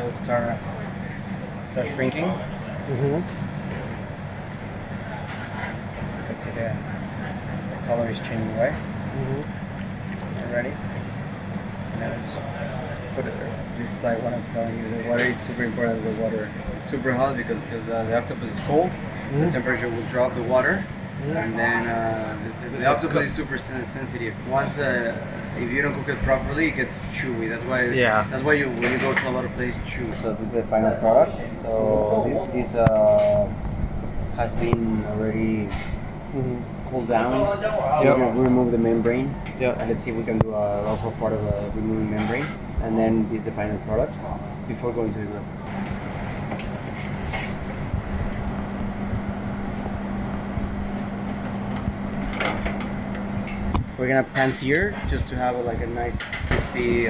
it'll start shrinking. Mm-hmm. That's it. Yeah. The color is changing, right? Mm-hmm. Ready? And then I just put it there. This is like what I'm telling you. The water is super important. The water it's super hot because the octopus is cold. So the temperature will drop the water, and then the octopus is super sensitive. Once if you don't cook it properly, it gets chewy. That's why. Yeah. That's why when you go to a lot of places, chew. So this is the final product. So this has been already cooled down. Yep. We remove the membrane. Yep. And let's see if we can do also part of removing membrane. And then this is the final product before going to the grill. We're gonna pan sear just to have like a nice crispy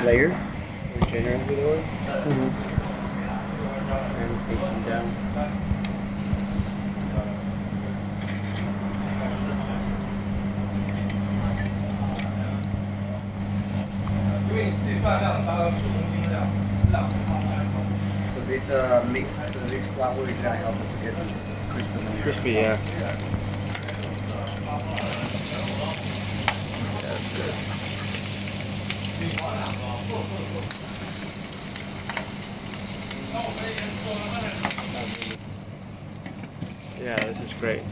layer. We're generous with oil. And take some down. So this mix, this flour is gonna help us to get this crispy. Crispy, yeah. Yeah, this is great.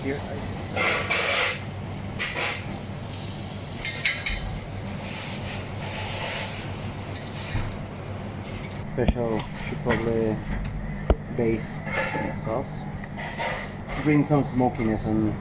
Here. Special chipotle based sauce. Bring some smokiness on